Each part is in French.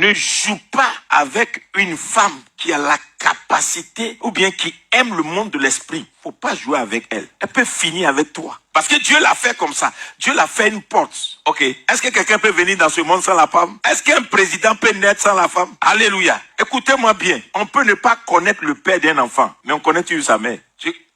Ne joue pas avec une femme qui a la capacité ou bien qui aime le monde de l'esprit. Faut pas jouer avec elle. Elle peut finir avec toi. Parce que Dieu l'a fait comme ça. Dieu l'a fait une porte. Ok. Est-ce que quelqu'un peut venir dans ce monde sans la femme? Est-ce qu'un président peut naître sans la femme? Alléluia. Écoutez-moi bien. On peut ne pas connaître le père d'un enfant, mais on connaît toujours sa mère.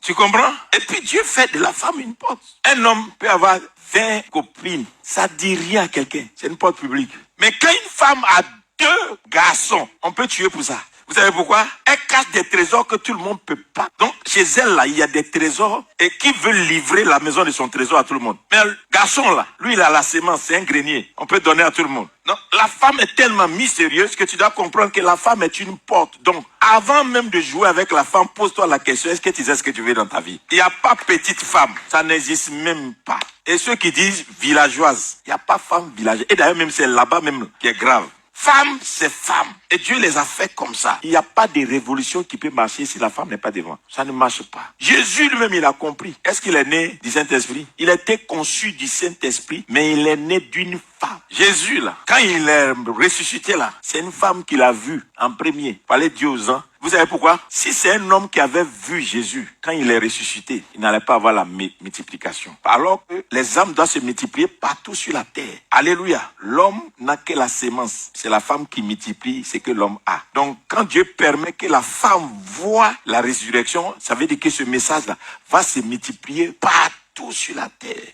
Tu comprends? Et puis Dieu fait de la femme une porte. Un homme peut avoir 20 copines. Ça dit rien à quelqu'un. C'est une porte publique. Mais quand une femme a 2 garçons, on peut tuer pour ça. Vous savez pourquoi? Elle cache des trésors que tout le monde ne peut pas. Donc, chez elle, là, il y a des trésors et qui veut livrer la maison de son trésor à tout le monde. Mais le garçon, là, lui, il a la sémence, c'est un grenier. On peut donner à tout le monde. Non, la femme est tellement mystérieuse que tu dois comprendre que la femme est une porte. Donc, avant même de jouer avec la femme, pose-toi la question, est-ce que tu sais ce que tu veux dans ta vie? Il n'y a pas petite femme. Ça n'existe même pas. Et ceux qui disent villageoise, il n'y a pas femme villageoise. Et d'ailleurs, même c'est là-bas même qui est grave. Femme, c'est femme. Et Dieu les a fait comme ça. Il n'y a pas de révolution qui peut marcher si la femme n'est pas devant. Ça ne marche pas. Jésus lui-même, il a compris. Est-ce qu'il est né du Saint-Esprit? Il a été conçu du Saint-Esprit, mais il est né d'une femme. Jésus, là, quand il est ressuscité, là, c'est une femme qu'il a vue en premier. Fallait Dieu aux anges. Vous savez pourquoi? Si c'est un homme qui avait vu Jésus, quand il est ressuscité, il n'allait pas avoir la multiplication. Alors que les âmes doivent se multiplier partout sur la terre. Alléluia. L'homme n'a que la sémence. C'est la femme qui multiplie ce que l'homme a. Donc, quand Dieu permet que la femme voit la résurrection, ça veut dire que ce message-là va se multiplier partout sur la terre.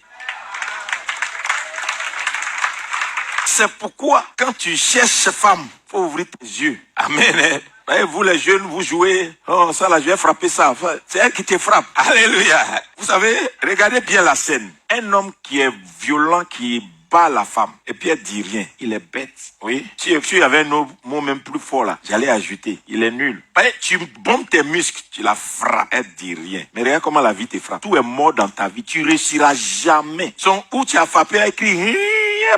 C'est pourquoi, quand tu cherches femme, il faut ouvrir tes yeux. Amen. Voyez, vous les jeunes, vous jouez, oh ça là, je vais frapper ça. Enfin, c'est elle qui te frappe. Alléluia. Vous savez, regardez bien la scène. Un homme qui est violent, qui bat la femme, et puis elle dit rien. Il est bête. Oui. Si il y avait un autre mot même plus fort là, j'allais ajouter. Il est nul. Voyez, tu bombes tes muscles, tu la frappes, elle dit rien. Mais regarde comment la vie te frappe. Tout est mort dans ta vie. Tu réussiras jamais. Son où tu as frappé, elle crie.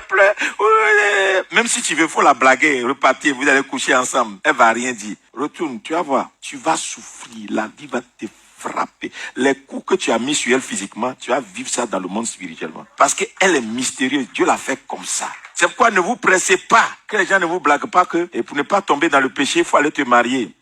Pleure. Même si tu veux, faut la blaguer, repartir, vous allez coucher ensemble. Elle va rien dire. Retourne, tu vas voir. Tu vas souffrir. La vie va te frapper. Les coups que tu as mis sur elle physiquement, tu vas vivre ça dans le monde spirituellement. Parce qu'elle est mystérieuse. Dieu l'a fait comme ça. C'est pourquoi ne vous pressez pas. Que les gens ne vous blaguent pas que, et pour ne pas tomber dans le péché, il faut aller te marier.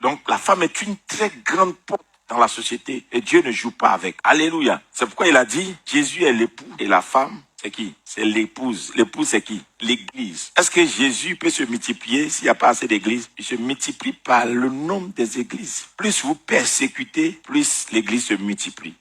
Donc, la femme est une très grande porte dans la société. Et Dieu ne joue pas avec. Alléluia. C'est pourquoi il a dit, Jésus est l'époux et la femme, c'est qui? C'est l'épouse. L'épouse, c'est qui? L'église. Est-ce que Jésus peut se multiplier s'il n'y a pas assez d'églises? Il se multiplie par le nombre des églises. Plus vous persécutez, plus l'église se multiplie.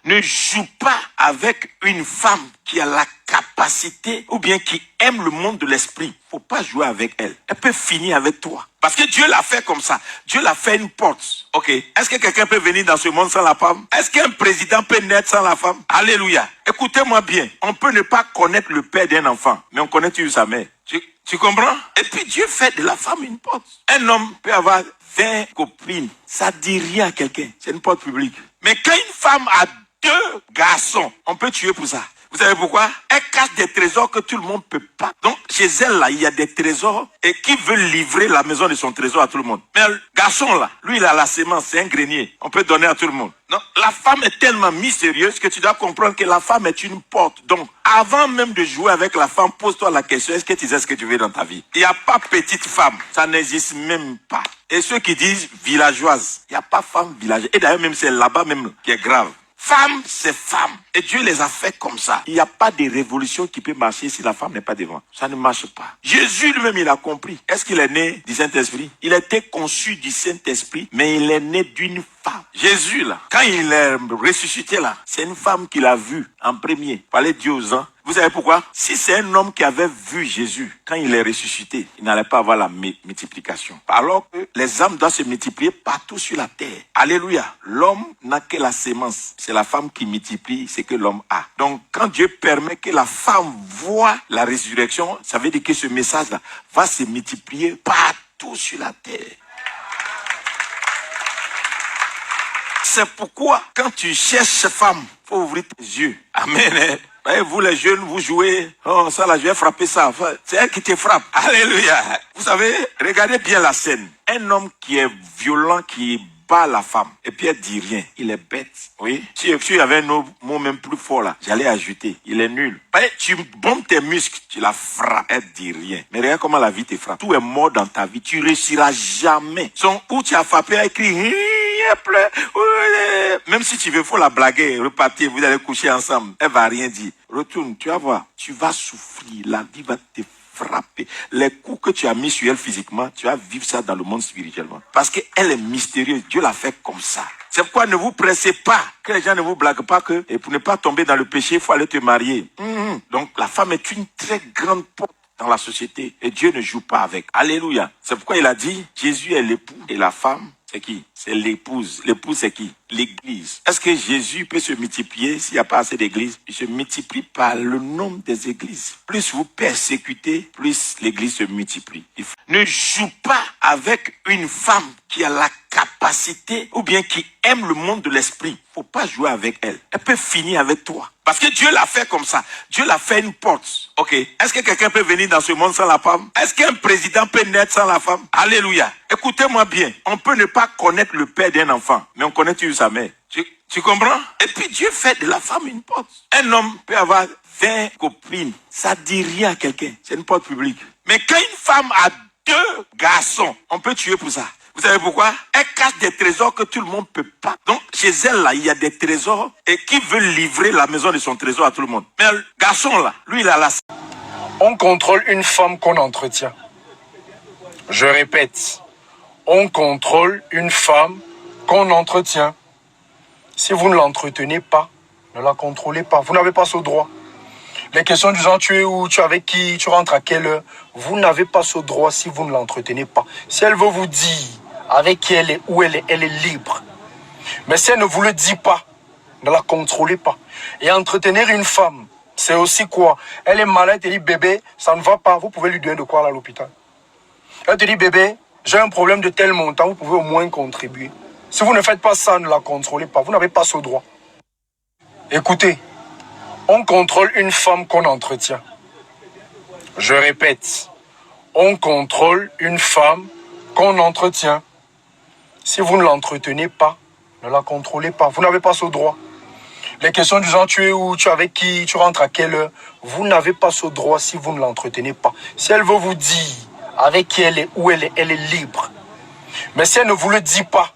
Ne joue pas avec une femme qui a la capacité ou bien qui aime le monde de l'esprit. Faut pas jouer avec elle. Elle peut finir avec toi. Parce que Dieu l'a fait comme ça. Dieu l'a fait une porte. Ok. Est-ce que quelqu'un peut venir dans ce monde sans la femme? Est-ce qu'un président peut naître sans la femme? Alléluia. Écoutez-moi bien. On peut ne pas connaître le père d'un enfant, mais on connaît toujours sa mère. Tu comprends? Et puis Dieu fait de la femme une porte. Un homme peut avoir 20 copines. Ça dit rien à quelqu'un. C'est une porte publique. Mais quand une femme a 2 garçons, on peut tuer pour ça. Vous savez pourquoi? Elle cache des trésors que tout le monde ne peut pas. Donc, chez elle, là, il y a des trésors et qui veut livrer la maison de son trésor à tout le monde. Mais le garçon, là, lui, il a la sémence, c'est un grenier. On peut donner à tout le monde. Non, la femme est tellement mystérieuse que tu dois comprendre que la femme est une porte. Donc, avant même de jouer avec la femme, pose-toi la question, est-ce que tu sais ce que tu veux dans ta vie? Il n'y a pas petite femme. Ça n'existe même pas. Et ceux qui disent villageoise, il n'y a pas femme villageoise. Et d'ailleurs, même c'est là-bas même qui est grave. Femme, c'est femme. Et Dieu les a fait comme ça. Il n'y a pas de révolution qui peut marcher si la femme n'est pas devant. Ça ne marche pas. Jésus lui-même, il a compris. Est-ce qu'il est né du Saint-Esprit? Il a été conçu du Saint-Esprit, mais il est né d'une femme. Jésus, là, quand il est ressuscité, là, c'est une femme qu'il a vue en premier. Fallait Dieu aux anges. Vous savez pourquoi? Si c'est un homme qui avait vu Jésus, quand il est ressuscité, il n'allait pas avoir la multiplication. Alors que les âmes doivent se multiplier partout sur la terre. Alléluia. L'homme n'a que la sémence. C'est la femme qui multiplie ce que l'homme a. Donc, quand Dieu permet que la femme voit la résurrection, ça veut dire que ce message-là va se multiplier partout sur la terre. C'est pourquoi, quand tu cherches femme, il faut ouvrir tes yeux. Amen. Voyez, vous les jeunes, vous jouez, oh ça là, je vais frapper ça. Enfin, c'est elle qui te frappe. Alléluia. Vous savez, regardez bien la scène. Un homme qui est violent, qui bat la femme et puis elle dit rien, il est bête. Oui. Si il y avait un autre mot même plus fort là, j'allais ajouter, il est nul. Tu bombes tes muscles, tu la frappes, elle dit rien. Mais regarde comment la vie te frappe. Tout est mort dans ta vie, tu réussiras jamais. Son où tu as frappé, elle crie, elle pleure. Même si tu veux, faut la blaguer, repartir, vous allez coucher ensemble. Elle va rien dire. Retourne, tu vas voir, tu vas souffrir, la vie va te frapper. Les coups que tu as mis sur elle physiquement, tu vas vivre ça dans le monde spirituellement. Parce qu'elle est mystérieuse, Dieu l'a fait comme ça. C'est pourquoi ne vous pressez pas, que les gens ne vous blaguent pas que, et pour ne pas tomber dans le péché, il faut aller te marier. Donc la femme est une très grande porte dans la société et Dieu ne joue pas avec. Alléluia. C'est pourquoi il a dit, Jésus est l'époux et la femme, c'est qui? C'est l'épouse. L'épouse, c'est qui? L'église. Est-ce que Jésus peut se multiplier s'il n'y a pas assez d'églises? Il se multiplie par le nombre des églises. Plus vous persécutez, plus l'église se multiplie. Ne joue pas avec une femme qui a la capacité ou bien qui aime le monde de l'esprit. Faut pas jouer avec elle. Elle peut finir avec toi. Parce que Dieu l'a fait comme ça. Dieu l'a fait une porte. Ok. Est-ce que quelqu'un peut venir dans ce monde sans la femme? Est-ce qu'un président peut naître sans la femme? Alléluia. Écoutez-moi bien. On peut ne pas connaître le père d'un enfant, mais on connaît toujours sa mère. Tu comprends? Et puis Dieu fait de la femme une porte. Un homme peut avoir 20 copines. Ça dit rien à quelqu'un. C'est une porte publique. Mais quand une femme a 2 garçons, on peut tuer pour ça. Vous savez pourquoi? Elle cache des trésors que tout le monde ne peut pas. Donc, chez elle, là, il y a des trésors et qui veut livrer la maison de son trésor à tout le monde. Mais le garçon, là, lui, il a la... On contrôle une femme qu'on entretient. Je répète, on contrôle une femme qu'on entretient. Si vous ne l'entretenez pas, ne la contrôlez pas. Vous n'avez pas ce droit. Les questions du genre, tu es où, tu es avec qui, tu rentres à quelle heure, vous n'avez pas ce droit si vous ne l'entretenez pas. Si elle veut vous dire avec qui elle est, où elle est libre. Mais si elle ne vous le dit pas, ne la contrôlez pas. Et entretenir une femme, c'est aussi quoi? Elle est malade, elle dit bébé, ça ne va pas, vous pouvez lui donner de quoi aller à l'hôpital. Elle te dit bébé, j'ai un problème de tel montant, vous pouvez au moins contribuer. Si vous ne faites pas ça, ne la contrôlez pas, vous n'avez pas ce droit. Écoutez, on contrôle une femme qu'on entretient. Je répète, on contrôle une femme qu'on entretient. Si vous ne l'entretenez pas, ne la contrôlez pas. Vous n'avez pas ce droit. Les questions du genre, tu es où, tu es avec qui, tu rentres à quelle heure, vous n'avez pas ce droit si vous ne l'entretenez pas. Si elle veut vous dire avec qui elle est, où elle est libre. Mais si elle ne vous le dit pas,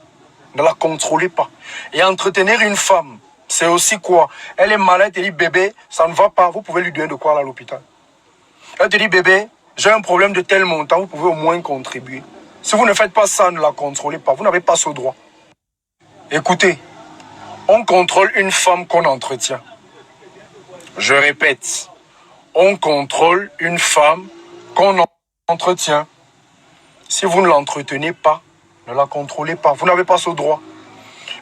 ne la contrôlez pas. Et entretenir une femme, c'est aussi quoi? Elle est malade, elle dit bébé, ça ne va pas, vous pouvez lui donner de quoi aller à l'hôpital. Elle te dit bébé, j'ai un problème de tel montant, vous pouvez au moins contribuer. Si vous ne faites pas ça, ne la contrôlez pas, vous n'avez pas ce droit. Écoutez, on contrôle une femme qu'on entretient. Je répète, on contrôle une femme qu'on entretient. Si vous ne l'entretenez pas, ne la contrôlez pas, vous n'avez pas ce droit.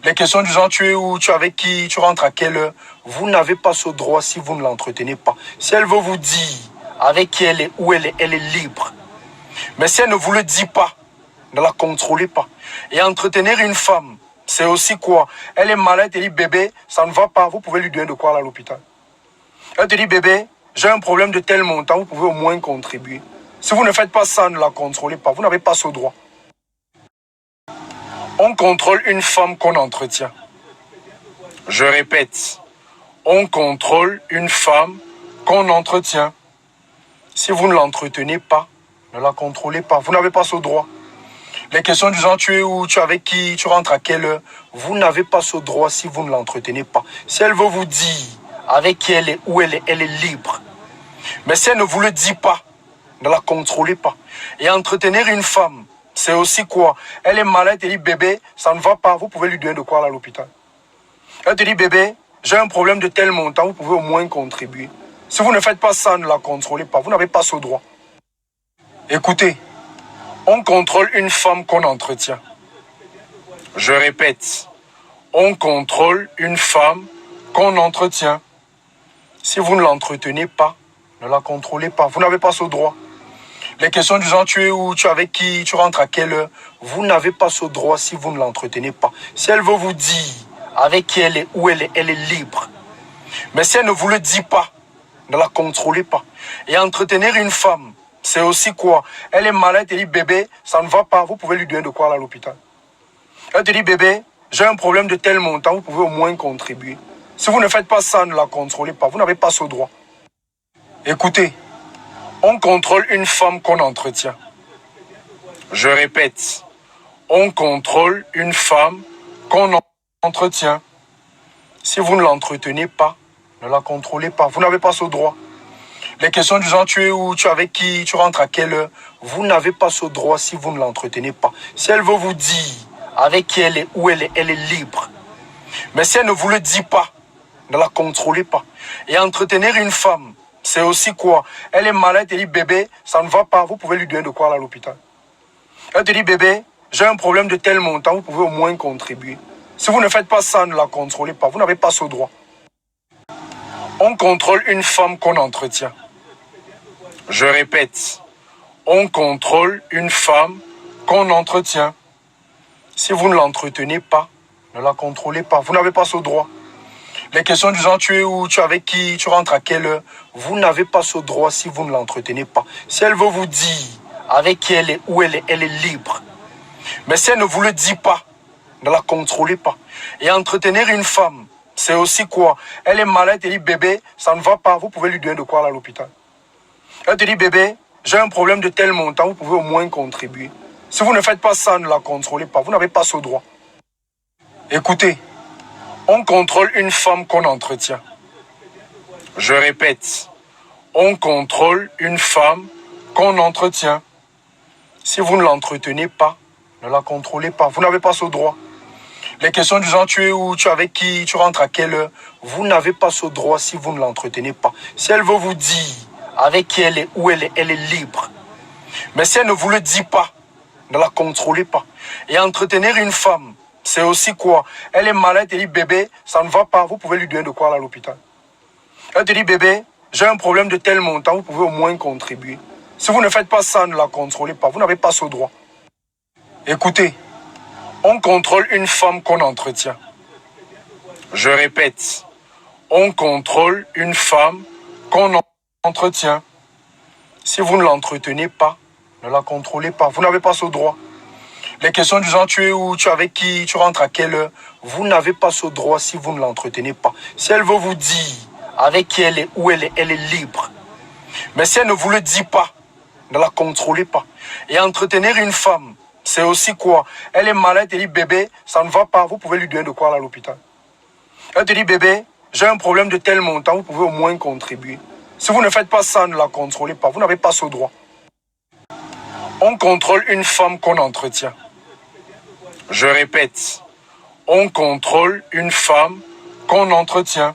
Les questions du genre, tu es où, tu es avec qui, tu rentres à quelle heure, vous n'avez pas ce droit si vous ne l'entretenez pas. Si elle veut vous dire avec qui elle est, où elle est libre. Mais si elle ne vous le dit pas, ne la contrôlez pas. Et entretenir une femme, c'est aussi quoi? Elle est malade, elle dit bébé, ça ne va pas, vous pouvez lui donner de quoi aller à l'hôpital. Elle te dit bébé, j'ai un problème de tel montant, vous pouvez au moins contribuer. Si vous ne faites pas ça, ne la contrôlez pas, vous n'avez pas ce droit. On contrôle une femme qu'on entretient. Je répète, on contrôle une femme qu'on entretient. Si vous ne l'entretenez pas, ne la contrôlez pas, vous n'avez pas ce droit. Les questions du genre, tu es où, tu es avec qui, tu rentres à quelle heure, vous n'avez pas ce droit si vous ne l'entretenez pas. Si elle veut vous dire avec qui elle est, où elle est libre. Mais si elle ne vous le dit pas, ne la contrôlez pas. Et entretenir une femme, c'est aussi quoi? Elle est malade, elle dit bébé, ça ne va pas, vous pouvez lui donner de quoi aller à l'hôpital. Elle te dit bébé, j'ai un problème de tel montant, vous pouvez au moins contribuer. Si vous ne faites pas ça, ne la contrôlez pas, vous n'avez pas ce droit. Écoutez, on contrôle une femme qu'on entretient. Je répète, on contrôle une femme qu'on entretient. Si vous ne l'entretenez pas, ne la contrôlez pas, vous n'avez pas ce droit. Les questions du genre, tu es où, tu es avec qui, tu rentres à quelle heure, vous n'avez pas ce droit si vous ne l'entretenez pas. Si elle veut vous dire avec qui elle est, où elle est libre. Mais si elle ne vous le dit pas, ne la contrôlez pas. Et entretenir une femme, c'est aussi quoi? Elle est malade, elle dit bébé, ça ne va pas, vous pouvez lui donner de quoi aller à l'hôpital. Elle te dit, bébé, j'ai un problème de tel montant, vous pouvez au moins contribuer. Si vous ne faites pas ça, ne la contrôlez pas. Vous n'avez pas ce droit. Écoutez, on contrôle une femme qu'on entretient. Je répète, on contrôle une femme qu'on entretient. Si vous ne l'entretenez pas, ne la contrôlez pas. Vous n'avez pas ce droit. Les questions du genre, tu es où, tu es avec qui, tu rentres à quelle heure, vous n'avez pas ce droit si vous ne l'entretenez pas. Si elle veut vous dire avec qui elle est, où elle est libre. Mais si elle ne vous le dit pas, ne la contrôlez pas. Et entretenir une femme, c'est aussi quoi? Elle est malade, elle dit bébé, ça ne va pas, vous pouvez lui donner de quoi aller à l'hôpital. Elle te dit bébé, j'ai un problème de tel montant, vous pouvez au moins contribuer. Si vous ne faites pas ça, ne la contrôlez pas, vous n'avez pas ce droit. On contrôle une femme qu'on entretient. Je répète, on contrôle une femme qu'on entretient. Si vous ne l'entretenez pas, ne la contrôlez pas, vous n'avez pas ce droit. Les questions du genre, tu es où, tu es avec qui, tu rentres à quelle heure, vous n'avez pas ce droit si vous ne l'entretenez pas. Si elle veut vous dire avec qui elle est, où elle est libre. Mais si elle ne vous le dit pas, ne la contrôlez pas. Et entretenir une femme, c'est aussi quoi? Elle est malade, elle dit bébé, ça ne va pas, vous pouvez lui donner de quoi aller à l'hôpital. Elle te dit bébé, j'ai un problème de tel montant, vous pouvez au moins contribuer. Si vous ne faites pas ça, ne la contrôlez pas, vous n'avez pas ce droit. Écoutez, on contrôle une femme qu'on entretient. Je répète, on contrôle une femme qu'on entretient. Si vous ne l'entretenez pas, ne la contrôlez pas, vous n'avez pas ce droit. Les questions du genre, tu es où, tu es avec qui, tu rentres à quelle heure, vous n'avez pas ce droit si vous ne l'entretenez pas. Si elle veut vous dire avec qui elle est, où elle est libre. Mais si elle ne vous le dit pas, ne la contrôlez pas. Et entretenir une femme, c'est aussi quoi? Elle est malade, elle dit bébé, ça ne va pas, vous pouvez lui donner de quoi aller à l'hôpital. Elle te dit bébé, j'ai un problème de tel montant, vous pouvez au moins contribuer. Si vous ne faites pas ça, ne la contrôlez pas, vous n'avez pas ce droit. Écoutez, on contrôle une femme qu'on entretient. Je répète, on contrôle une femme qu'on entretient. Si vous ne l'entretenez pas, ne la contrôlez pas, vous n'avez pas ce droit. Les questions du genre, tu es où, tu es avec qui, tu rentres à quelle heure, vous n'avez pas ce droit si vous ne l'entretenez pas. Si elle veut vous dire avec qui elle est, où elle est libre. Mais si elle ne vous le dit pas, ne la contrôlez pas. Et entretenir une femme, c'est aussi quoi? Elle est malade, elle dit bébé, ça ne va pas, vous pouvez lui donner de quoi aller à l'hôpital. Elle te dit bébé, j'ai un problème de tel montant, vous pouvez au moins contribuer. Si vous ne faites pas ça, ne la contrôlez pas, vous n'avez pas ce droit. On contrôle une femme qu'on entretient. Je répète, on contrôle une femme qu'on entretient.